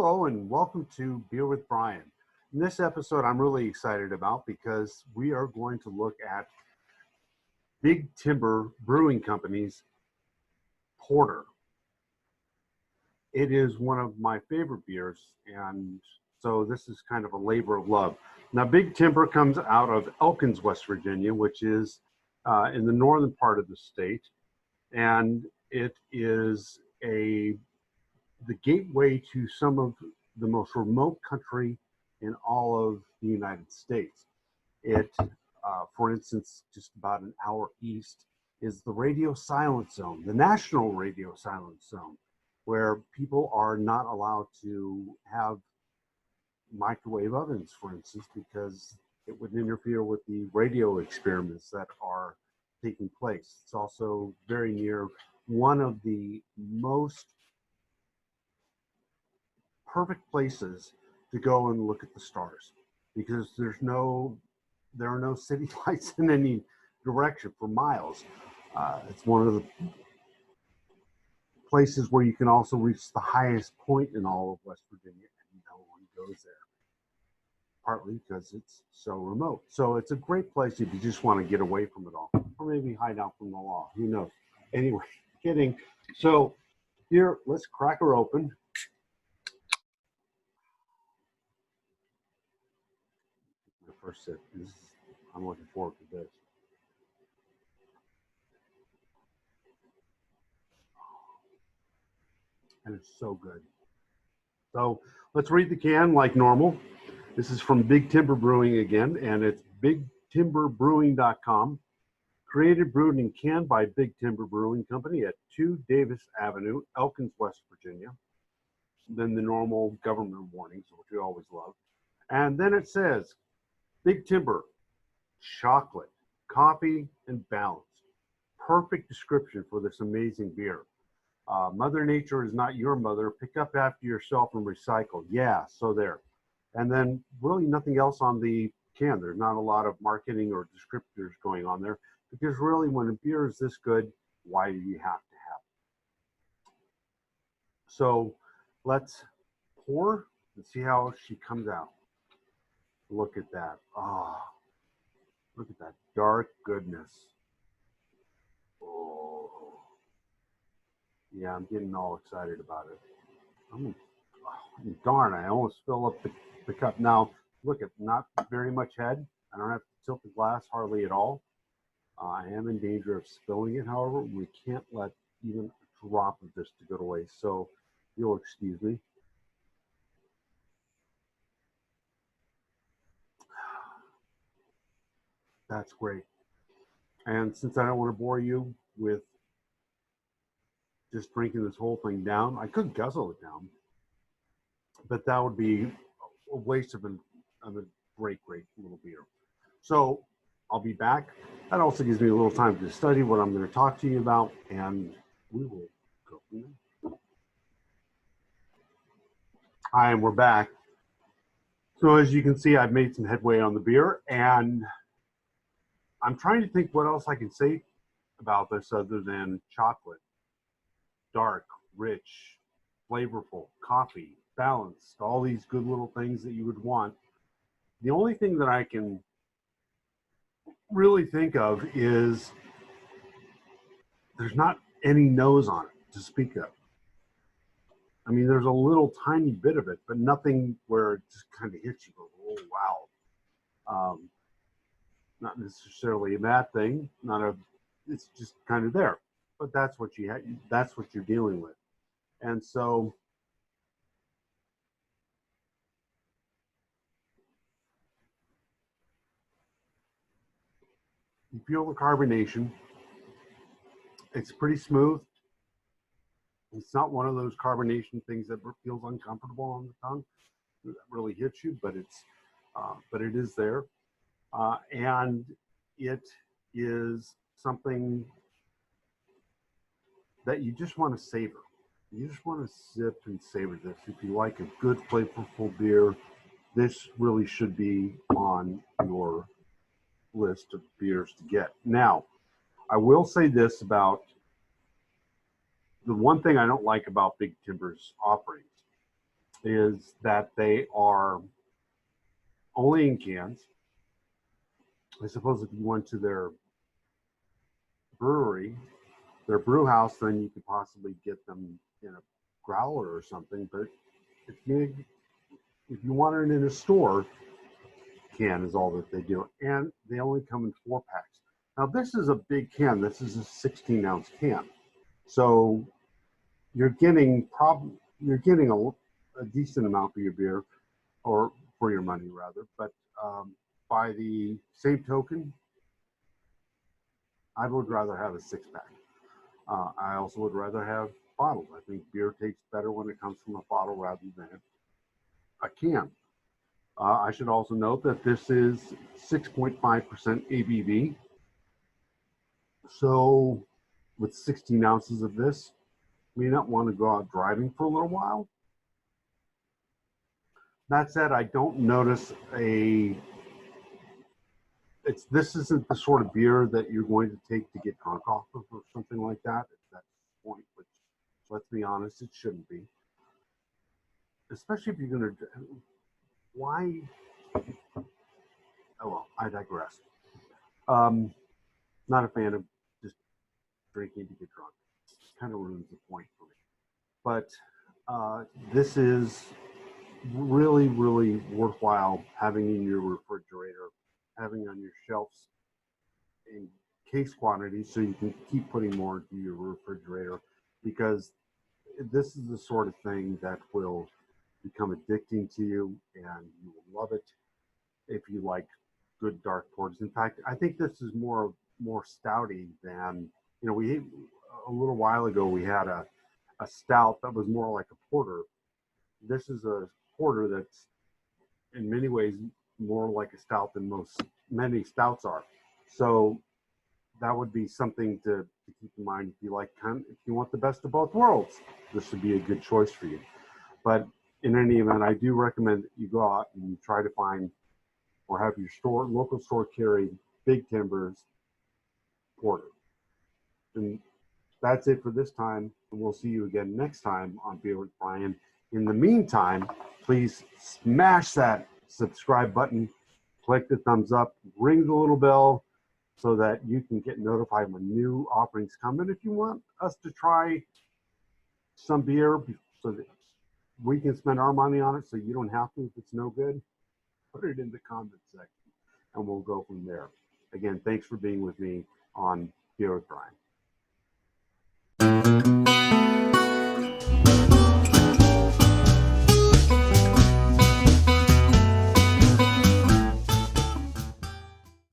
Hello and welcome to Beer with Brian. In this episode, I'm really excited about because we are going to look at Big Timber Brewing Company's Porter. It is one of my favorite beers, and so this is kind of a labor of love. Now, Big Timber comes out of Elkins, West Virginia, which is in the northern part of the state, and it is the gateway to some of the most remote country in all of the United States. It, for instance, just about an hour east is the radio silent zone, the national radio silent zone, where people are not allowed to have microwave ovens, for instance, because it would interfere with the radio experiments that are taking place. It's also very near one of the most perfect places to go and look at the stars, because there are no city lights in any direction for miles. It's one of the places where you can also reach the highest point in all of West Virginia, and no one goes there, partly because it's so remote. So it's a great place if you just want to get away from it all, or maybe hide out from the law, who knows. Anyway, kidding. So here, let's crack her open. First sip. I'm looking forward to this. And it's so good. So let's read the can like normal. This is from Big Timber Brewing again, and it's bigtimberbrewing.com. Created, brewed, and canned by Big Timber Brewing Company at 2 Davis Avenue, Elkins, West Virginia. Then the normal government warnings, which we always love. And then it says, Big Timber, chocolate, coffee, and balance. Perfect description for this amazing beer. Mother Nature is not your mother. Pick up after yourself and recycle. Yeah, so there. And then really nothing else on the can. There's not a lot of marketing or descriptors going on there, because really when a beer is this good, why do you have to have it? So let's pour and see how she comes out. Look at that. Oh, look at that dark goodness. Oh, yeah, I'm getting all excited about it. Darn, I almost fill up the cup. Now, look at not very much head. I don't have to tilt the glass hardly at all. I am in danger of spilling it, however. We can't let even a drop of this to go to waste, so you'll excuse me. That's great. And since I don't want to bore you with just drinking this whole thing down, I could guzzle it down, but that would be a waste of a great little beer. So I'll be back. That also gives me a little time to study what I'm going to talk to you about, and we will go from there. Hi, and we're back. So as you can see, I've made some headway on the beer, and I'm trying to think what else I can say about this other than chocolate. Dark, rich, flavorful, coffee, balanced, all these good little things that you would want. The only thing that I can really think of is there's not any nose on it to speak of. I mean, there's a little tiny bit of it, but nothing where it just kind of hits you. Oh, wow. Not necessarily a bad thing. It's just kind of there. But that's what that's what you're dealing with. And so you feel the carbonation. It's pretty smooth. It's not one of those carbonation things that feels uncomfortable on the tongue, that really hits you, but it is there. And it is something that you just want to savor. You just want to sip and savor this. If you like a good, flavorful beer, this really should be on your list of beers to get. Now, I will say this about the one thing I don't like about Big Timber's offerings is that they are only in cans. I suppose if you went to their brewery, their brew house, then you could possibly get them in a growler or something. But if you want it in a store, can is all that they do, and they only come in 4 packs. Now this is a big can. This is a 16-ounce can, so you're getting a decent amount for your beer, or for your money rather. But by the same token, I would rather have a 6 pack. I also would rather have bottled. I think beer tastes better when it comes from a bottle rather than a can. I should also note that this is 6.5% ABV. So with 16 ounces of this, you may not want to go out driving for a little while. That said, I don't notice this isn't the sort of beer that you're going to take to get drunk off of or something like that. That's the point, which, let's be honest, it shouldn't be. Especially if you're going to, why? Oh well, I digress. Not a fan of just drinking to get drunk. It kind of ruins the point for me. But this is really, really worthwhile having in your refrigerator, having on your shelves in case quantities so you can keep putting more into your refrigerator, because this is the sort of thing that will become addicting to you and you will love it if you like good dark porters. In fact, I think this is more stouty than, we a little while ago we had a stout that was more like a porter. This is a porter that's in many ways more like a stout than many stouts are. So that would be something to keep in mind. If you want the best of both worlds, this would be a good choice for you. But in any event, I do recommend that you go out and you try to find or have your local store carry Big Timber's porter. And that's it for this time. And we'll see you again next time on Beer with Brian. In the meantime, please smash that subscribe button, click the thumbs up, ring the little bell so that you can get notified when new offerings come. And if you want us to try some beer so that we can spend our money on it so you don't have to if it's no good, put it in the comment section and we'll go from there. Again, thanks for being with me on Beer with Brian.